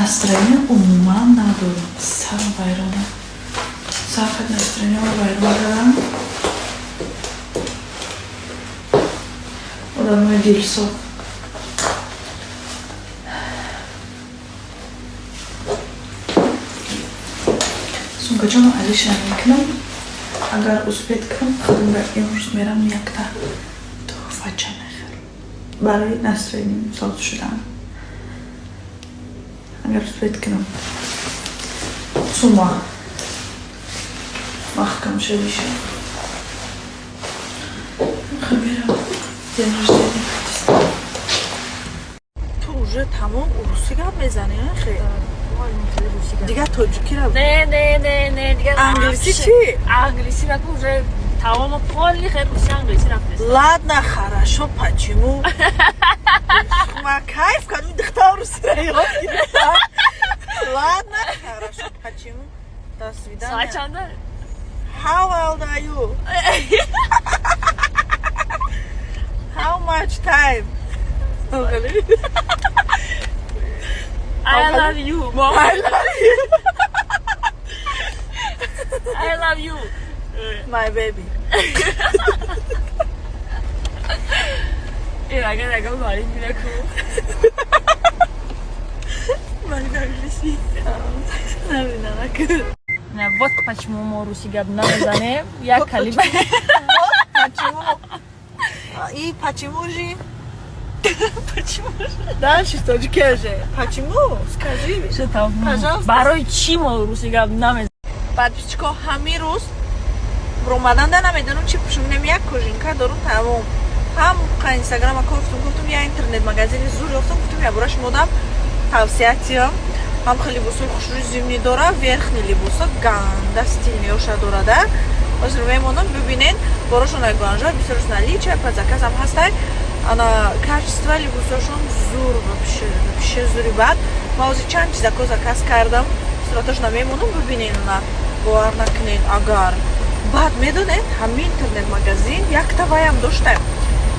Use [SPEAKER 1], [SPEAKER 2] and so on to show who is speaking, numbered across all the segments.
[SPEAKER 1] настроение умуман надорам. Сарм вайрона. Сафет настроение вайрона дарам. Одамой дилсо. Сумкачону алишан мекунам. Агар успеет кунам, худам ра имрӯз мерам якта туҳфача мехарам. Барои настроение соз шудан. Агар успеет кунам. Сума. Махкам шавиша. Хабирам. День рождения Пакистана.
[SPEAKER 2] То уже тамом уруси гап мезани хе? Дигар тоҷики ра.
[SPEAKER 3] Не, дигар
[SPEAKER 2] англиси чи?
[SPEAKER 3] Англиси ва уже тамом полли хе руси англиси рафтес.
[SPEAKER 2] Ладно, хорошо, почему? Ма кайф каду дихта руси ра ёд гирифта. Ладно, хорошо, почему? До свидания.
[SPEAKER 3] Соат чанда?
[SPEAKER 2] How old are you? How much time?
[SPEAKER 3] I love you, mom.
[SPEAKER 2] I love you.
[SPEAKER 3] I love you.
[SPEAKER 2] My baby.
[SPEAKER 3] Raga mari miraku.
[SPEAKER 2] Англиси. Навинаку.
[SPEAKER 3] Вот почему мы руси гап намезанем. Як калима.
[SPEAKER 2] Почему? И почему же?
[SPEAKER 3] Почему?
[SPEAKER 2] Дальше что же? Почему? Скажи.
[SPEAKER 3] Что там?
[SPEAKER 2] Пожалуйста.
[SPEAKER 3] Барои чи мы руси гап намезанем?
[SPEAKER 2] Подписчико ҳами рӯз ромаданда намедонам чи пӯшонем як кожинка дорум тамом ҳам қа инстаграма гуфтум я интернет магазини зур ёфтам гуфтум я бора шумо дам тавсия тиям ҳам хеле либосои хушрӯи зимнӣ дора верхни либосо ганда стилни оша дорада ҳозир мемонам бибинен борошон айгуанжа бисёр налича по заказам ҳастай ана качество либосошон зур вообще зури бад ма ҳозир чанд чиза заказ кардам точно мемонам бибинен на бовар накунед агар баъд медонед ҳамин интернет магазин якта ваям доштем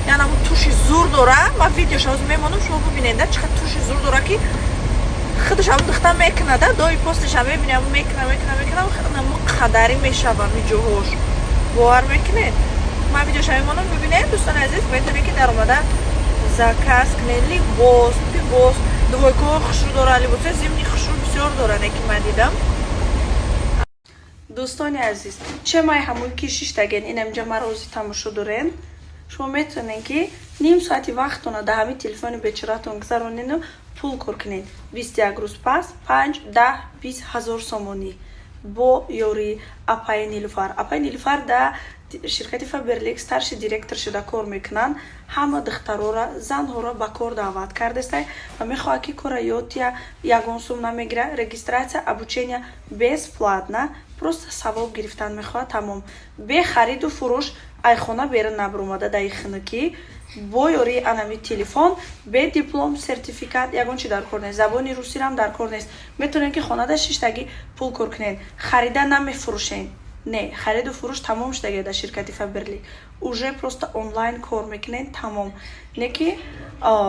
[SPEAKER 2] яъне туши зур дора ма видеош ҳозир мемонам шумо бибинеда чӣ қадр туши зур дора ки худашам духта мекунада дои посташам мебинам мекунам қадари мешава миҷоҳош бовар мекунед ма видеоша мемонам бибинед дӯстони азиз метавонед ки даромада заказ кунед либос двойково хушрӯ дора либосои зимни хушрӯ бисёр дора не ки ман дидам дӯстони азиз чемаи ҳамои ки шиштаген инамҷа маро ози тамошо дорен шумо метавонед ки ним соати вақтона да ҳамин телефони бечаратон гузаронену пул кор кунед 21 рӯз пас 5-10-20 ҳазор сомонӣ бо ёрии апаи нилуфар да ширкати Faberlic старши директор шуда кор мекунанд ҳама духтарора занҳоро ба кор даъват кардестай ва мехоҳад ки кора ётия ягон сум намегира регистратсия обучения бесплатна просто савоб гирифтан мехоҳад тамом бе хариду фурӯш айхона берун набиромада даи хунукӣ бо ёрии анами телефон бе диплом сертификат ягон чи дар кор нест забони русирам дар кор нест метавонед ки хонада шиштагӣ пул кор кунед харида намефурӯшед не хариду фурӯш тамом шудагия дар ширкати Faberlic уже просто онлайн кор мекунед тамом не ки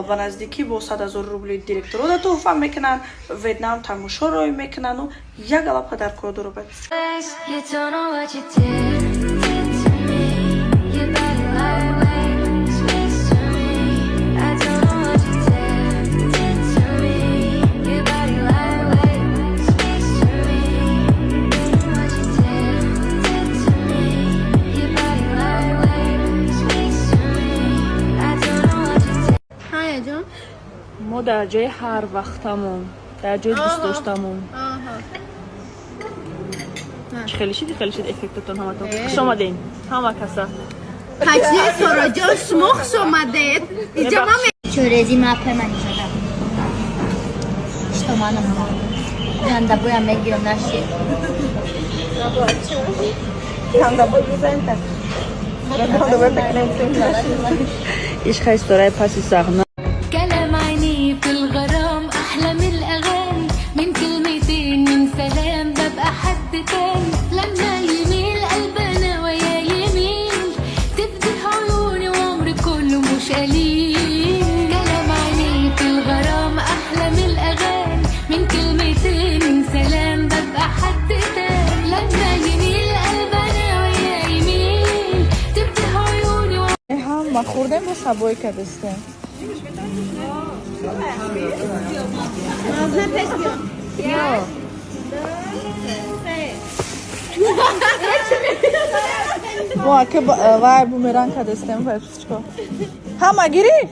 [SPEAKER 2] ба наздикӣ бо 100 000 рубли директорода туҳфа мекунанд вьетнам тамошоро мекунанду як алапа дар кор доробад
[SPEAKER 3] мо дар ҷои ҳар вақтамон дар ҷои дӯстдоштамон хеле шид эффектатон ҳаматон хуш омаден ҳама каса
[SPEAKER 4] ҳаҷи сораҷон шумо хуш омадед инҷа ман чӯрези мапа ман задам что манам гандабоям мегирам наши
[SPEAKER 2] гандабой бизента гандабой бекнем иш хайстораи паси сахна
[SPEAKER 5] كلام عيني في الغرام أحلى من الأغاني من كلمتين من سلام ببقى حد تاني لما يميل قلبنا ويا يميل تفتح عيوني وعمري كله مش قليل كلام عيني في الغرام أحلى من الأغاني من كلمتين
[SPEAKER 1] ма хурдем бо сабой кадистем. Ва ке вай бумеранг кадистем пепсичко. Ҳама гирифт?